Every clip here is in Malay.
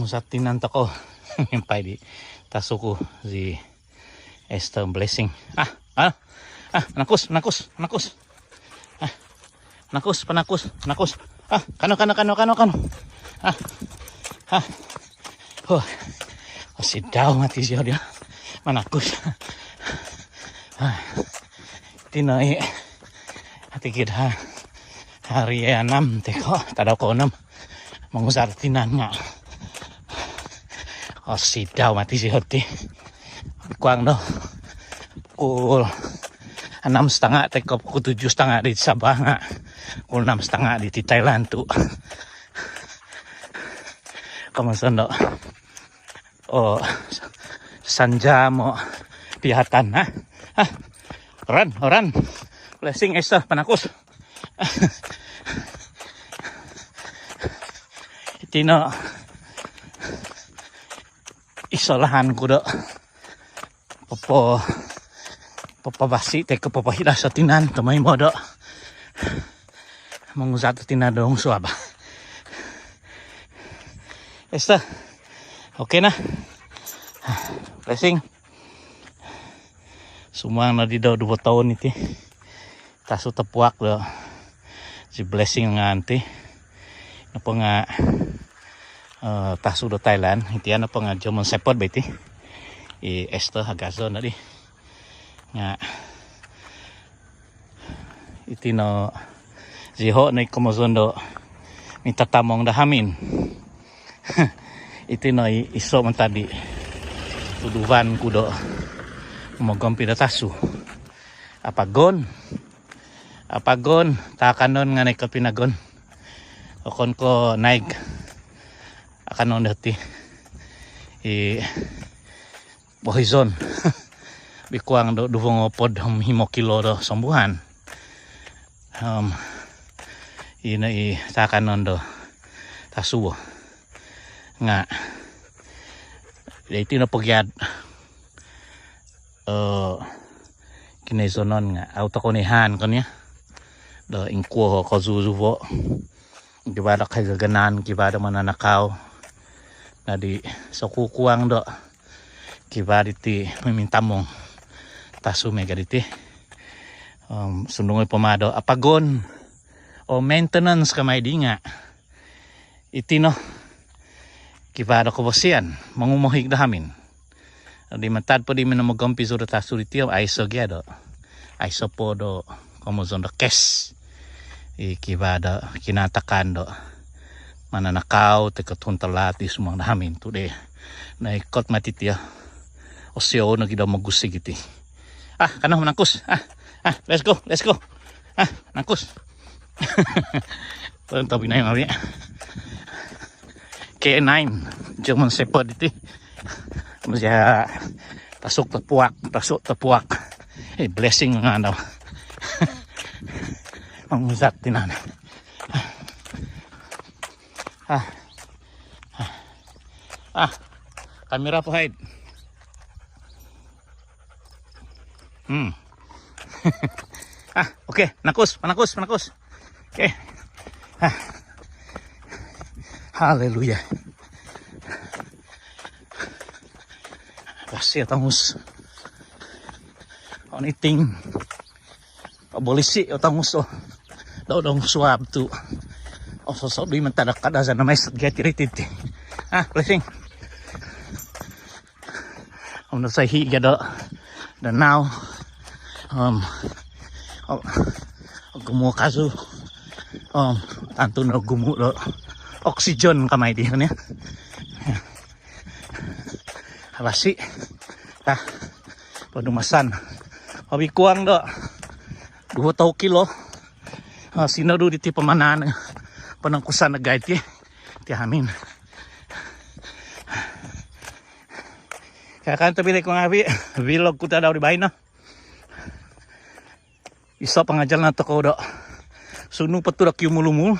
Sa tinanto ko yung pa di tasuko si Esther Blessing. Nakus. Nakus. Kano. Si daw mati siya dia. Manakus. Tinay atikid ha. Hari 6 teko tadaw ko 6. Mangusar tinan nga. Si daw mati si hati. Kuang no. Pukul 6:30 teko pukul 7:30 di Sabah nga. Pukul 6:30 di Thailand tu. Kamasan do. Sanja mo pihatan ha. Oran. Blessing Esther panakus. Itino isolahan ko do papabasi teko papahila sa tinan tamay mo do mangusat tinadong suaba. Esther okay na. Blessing sumang na di daw 2 tahun iti taso tapuak do si Blessing nga anti na po nga taso do Thailand iti ano po nga German Shepherd ba iti Esther hagazo na di nga iti no ziho na ikomozondo mitatamong dahamin iti no iso man tadi tuduvan kudo umagam pinatasu apagon takanon nga nay kapinagon okon ko naig akanon dati bohizon bikuang do duvong pod himo kilo do sambuhan ina takanon do tasu nga iti na pagyad kinezonon nga autokonihan kanya do ingkuho ko zuzuvo gibada kay gaganan gibada mananakaw na di sa kukuang do gibada ti mimintamong tasu mega diti sundungoy pamado apagon o maintenance kamay di nga iti no gibada ko bosian mangumuhig dahamin di matad po di minamagampi so da tasu diti aiso gyado aiso po do komozon do kes ikibada kinatakan do mananakaw te katuntalati sumang dahamin tude na ikot matitya osyo na gida magusig iti kanang nangkus let's go nangkus tabi na yung abi K9 German Shepherd iti masya tasok tapuak Blessing nga daw ang uzat tinan kamera po hide okay nakus okay haleluya kasi tangus oniting pabolisi o tangus daw suab tu so di man tadak kada sa namay get irritated Blessing na sa higa do the now gumo kaso tanto na gumo do oxygen kamay di kanya habasi padumasan habi kuang do 2 kilo sinado diti pamanan panangkusan na guide ti amin kaya kanto bilay ko nga vlog ko ta daw di bahay na isa pangajal na toko do sunong paturak yung mulumul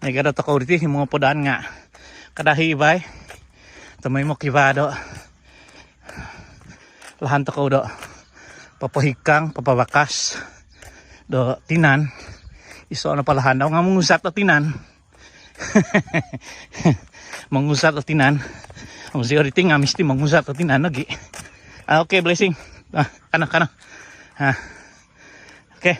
nagada toko diti yung mga podaan nga kadahi ibay tamay mo kibado lahan to ko do papahikang papabakas do tinan iso na palahan daw nga mangusat na tinan. Mangusat na tinan ang security nga misti mangusat na tinan lagi. Okay, blessing kana okay